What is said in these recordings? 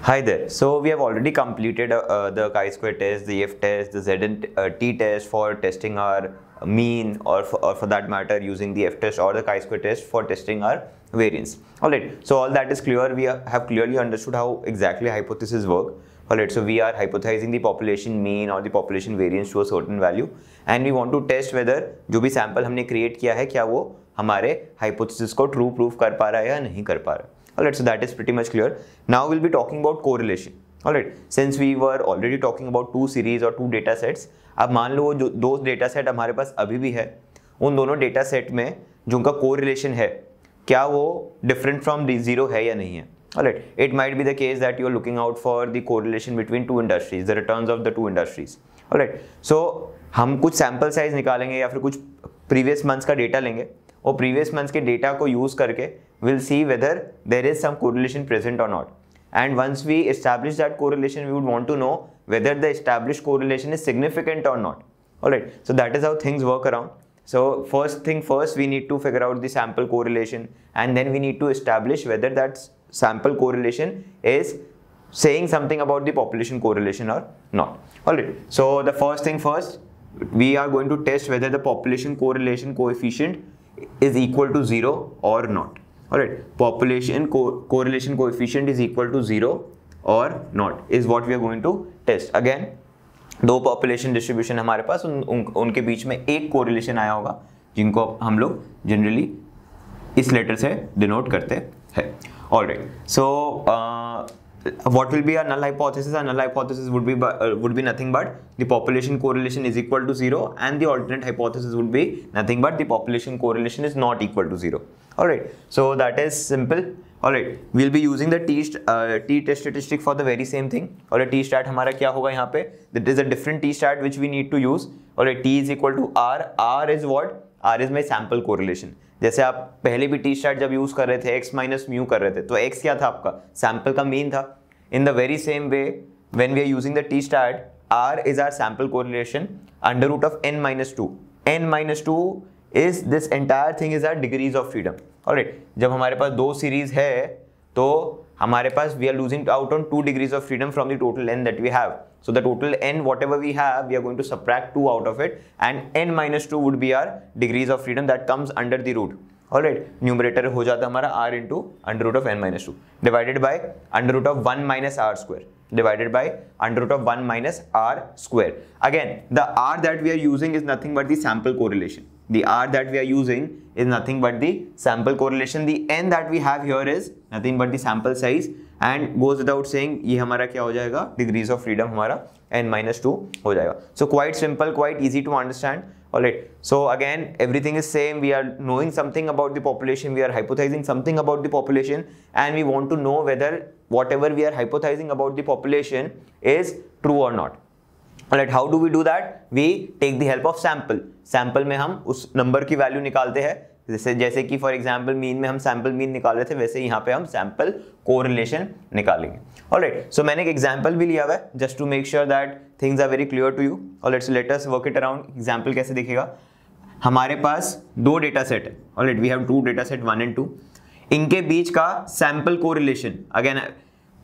Hi there. So we have already completed the chi-square test, the F test, the Z and T test for testing our mean, or for that matter using the F test or the chi-square test for testing our variance. Alright, so all that is clear. We have clearly understood how exactly hypotheses work. Alright, so we are hypothesizing the population mean or the population variance to a certain value, and we want to test whether जो भी sample हमने create किया है क्या वो हमारे hypothesis को true proof कर पा रहा है या नहीं कर पा रहा है. Alright, so that is pretty much clear. Now we'll be talking about correlation. Alright, since we were already talking about two series or two data sets, अब मान लो जो दो data set हमारे पास अभी भी है, उन दोनों data set में जो उनका correlation है, क्या वो different from zero है या नहीं है. Alright, it might be the case that you are looking out for the correlation between two industries, the returns of the two industries. Alright, so हम कुछ sample size निकालेंगे या फिर कुछ previous months का data लेंगे और previous months के data को use करके we'll see whether there is some correlation present or not. And once we establish that correlation, we would want to know whether the established correlation is significant or not. Alright, so that is how things work around. So first thing first, we need to figure out the sample correlation, and then we need to establish whether that sample correlation is saying something about the population correlation or not. Alright, so the first thing first, we are going to test whether the population correlation coefficient is equal to 0 or not. Alright, population correlation coefficient is equal to 0 or not is what we are going to test. Again, दो population distribution हमारे पास उनके बीच में एक correlation आया होगा जिनको हम लोग generally इस letter से denote करते हैं. Alright, so what will be our null hypothesis? Our null hypothesis would be nothing but the population correlation is equal to 0, and the alternate hypothesis would be nothing but the population correlation is not equal to 0. Alright, so that is simple. Alright, we'll be using the t-test statistic for the very same thing. Alright, t-stat हमारा क्या होगा यहाँ पे? That is a different t-stat which we need to use. Alright, t is equal to r. R is what? R is my sample correlation. जैसे आप पहले भी t-stat जब यूज कर रहे थे x minus mu कर रहे थे, तो x क्या था आपका? Sample का mean था. In the very same way, when we are using the t-stat, r is our sample correlation under root of n minus 2. n minus 2 is this entire thing is our degrees of freedom. Alright, जब हमारे पास दो series है तो हमारे पास we are losing out on 2 degrees of freedom from the total n that we have. So the total n whatever we have, we are going to subtract 2 out of it, and n minus 2 would be our degrees of freedom that comes under the root. Alright, numerator हो जाता है हमारा r into under root of n minus 2 divided by under root of 1 minus r square divided by under root of 1 minus r square. Again, the r that we are using is nothing but the sample correlation. The r that we are using is nothing but the sample correlation. The n that we have here is nothing but the sample size, and goes without saying ये हमारा क्या हो जाएगा? Degrees of freedom हमारा n minus 2 हो जाएगा. So quite simple, quite easy to understand. Alright, so again everything is same. We are knowing something about the population, we are hypothesizing something about the population, and we want to know whether whatever we are hypothesizing about the population is true or not. Alright, how do we do that? We take the help of sample. Sample में हम उस number की value निकालते हैं, जैसे कि for example mean में हम सैम्पल मीन निकाल रहे थे, वैसे यहाँ पे हम सैम्पल कोरिलेशन निकालेंगे. ऑलराइट, सो मैंने एक एग्जाम्पल भी लिया हुआ है just to make sure that things are very clear to you. Alright, so let us work it around. Example कैसे दिखेगा? हमारे पास दो डेटा सेट है. Alright, we have two data set 1 and 2. इनके बीच का sample correlation, again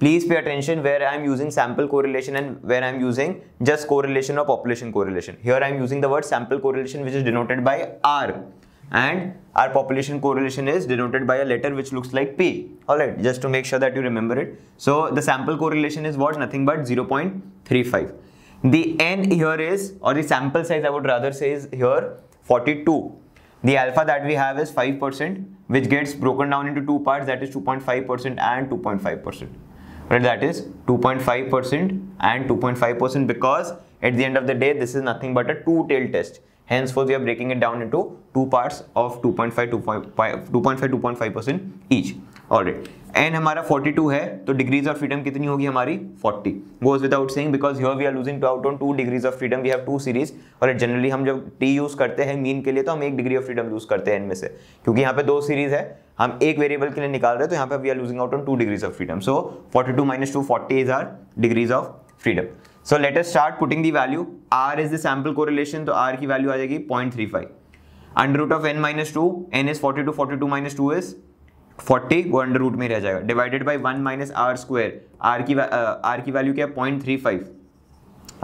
please pay attention where I am using sample correlation and where I am using just correlation or population correlation. Here I am using the word sample correlation, which is denoted by R, and our population correlation is denoted by a letter which looks like P. Alright, just to make sure that you remember it. So the sample correlation is what? Nothing but 0.35. The n here is, or the sample size I would rather say, is here 42. The alpha that we have is 5%, which gets broken down into two parts, that is 2.5% and 2.5%. Right, that is 2.5% and 2.5%, because at the end of the day this is nothing but a two-tailed test. Henceforth we are breaking it down into two parts of 2.5% each. Alright, and हमारा 42 है तो degrees of freedom कितनी होगी हमारी? 40. Goes without saying, because here we are losing out on 2 degrees of freedom. We have two series, और generally हम जब t use करते हैं मीन के लिए तो हम 1 degree of freedom यूज करते हैं इनमें से, क्योंकि यहाँ पे दो सीरीज है, हम एक वेरिएबल के लिए निकाल रहे हैं, तो यहाँ पे we are losing out on 2 degrees of freedom. So 42 minus 2, 40 is our degrees of freedom. So let us start putting the value. R is the sample correlation, तो R की वैल्यू आ जाएगी 0.35. Under root of n minus 2, n is 42, 42 minus 2 is 40 वो under root में रह जाएगा, divided by 1 minus R square, R की value क्या है 0.35,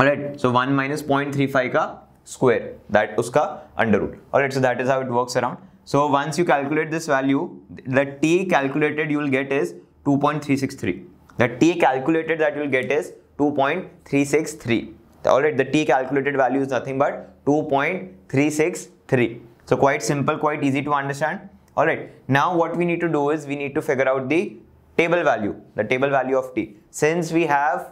ऑलराइट, सो 1 माइनस 0.35 का स्क्वायर, दैट उसका under root, alright, so that is how it works around. So once you calculate this value, the t calculated you will get is 2.363. The t calculated that you will get is 2.363. Alright, the t calculated value is nothing but 2.363. So quite simple, quite easy to understand. Alright, now what we need to do is we need to figure out the table value of t. Since we have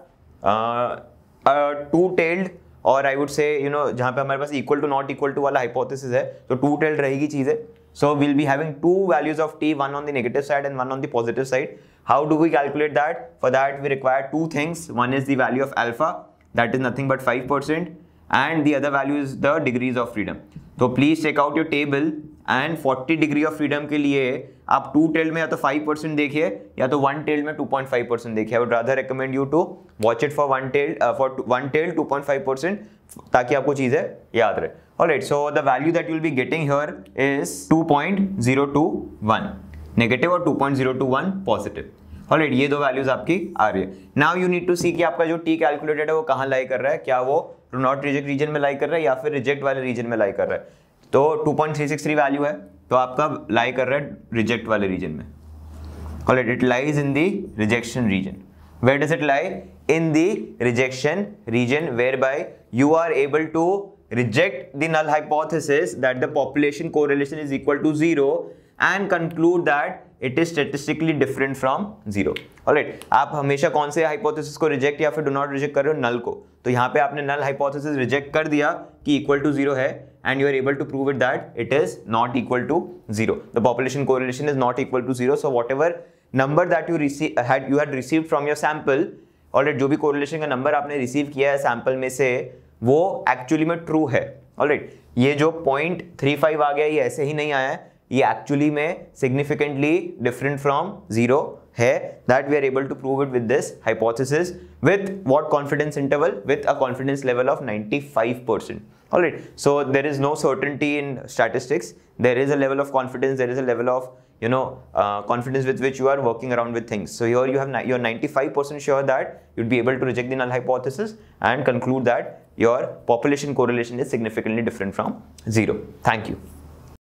a two-tailed और I would say you know जहाँ पे हमारे पास equal to not equal to वाला hypothesis है, तो two tailed रहेगी चीज़ है. So will be having two values of T, one on the negative side and one on the positive side. How do we calculate that? For that we require two things. One is the value of alpha, that is nothing but 5%, and the other value is the degrees of freedom. तो please check out your table and 40 degree of freedom के लिए आप to tailed में या तो 5% देखिए या तो वन टेल्ड में 2.5% देखिए. I would rather recommend you to watch it for one tailed 2.5% ताकि आपको चीजें याद रहे. Alright, so the value that you will be getting here is 2.021 negative और 2.021 पॉजिटिव. ऑलराइट, ये दो वैल्यूज आपकी आ रही है. नाउ यू नीड टू सी कि आपका जो टी कैलकुलेटेड है वो कहाँ लाई कर रहा है, क्या वो डू नॉट रिजेक्ट रीजन में लाई कर रहा है या फिर रिजेक्ट वाले रीजन में लाई कर रहा है. तो 2.363 वैल्यू है तो आपका लाई कर रहा है रिजेक्ट वाले रीजन में. Alright, it lies in the rejection region. Where does it lie? In the rejection region, whereby you are able to reject the null hypothesis that the population correlation is equal to 0 and conclude that it is statistically different from 0. Alright, आप हमेशा कौन से hypothesis को reject या फिर do not reject कर रहे हो? null को. तो यहाँ पे आपने null hypothesis reject कर दिया कि equal to 0 है and you are able to prove it that it is not equal to 0. The population correlation is not equal to 0. So whatever number that you had received from your sample, alright, जो भी correlation का number आपने receive किया है sample में से वो actually में ट्रू है. ऑलराइट, ये जो 0.35 आ गया ये ऐसे ही नहीं आया है, ये एक्चुअली में सिग्निफिकेंटली डिफरेंट फ्रॉम 0 है. That we are able to prove it with this hypothesis with what confidence interval? With a confidence level of 95%. Alright, so there is no certainty in statistics. There is a level of confidence, there is a level of confidence with which you are working around with things. So here you have you're 95% sure that you'd be able to reject the null hypothesis and conclude that your population correlation is significantly different from 0. Thank you.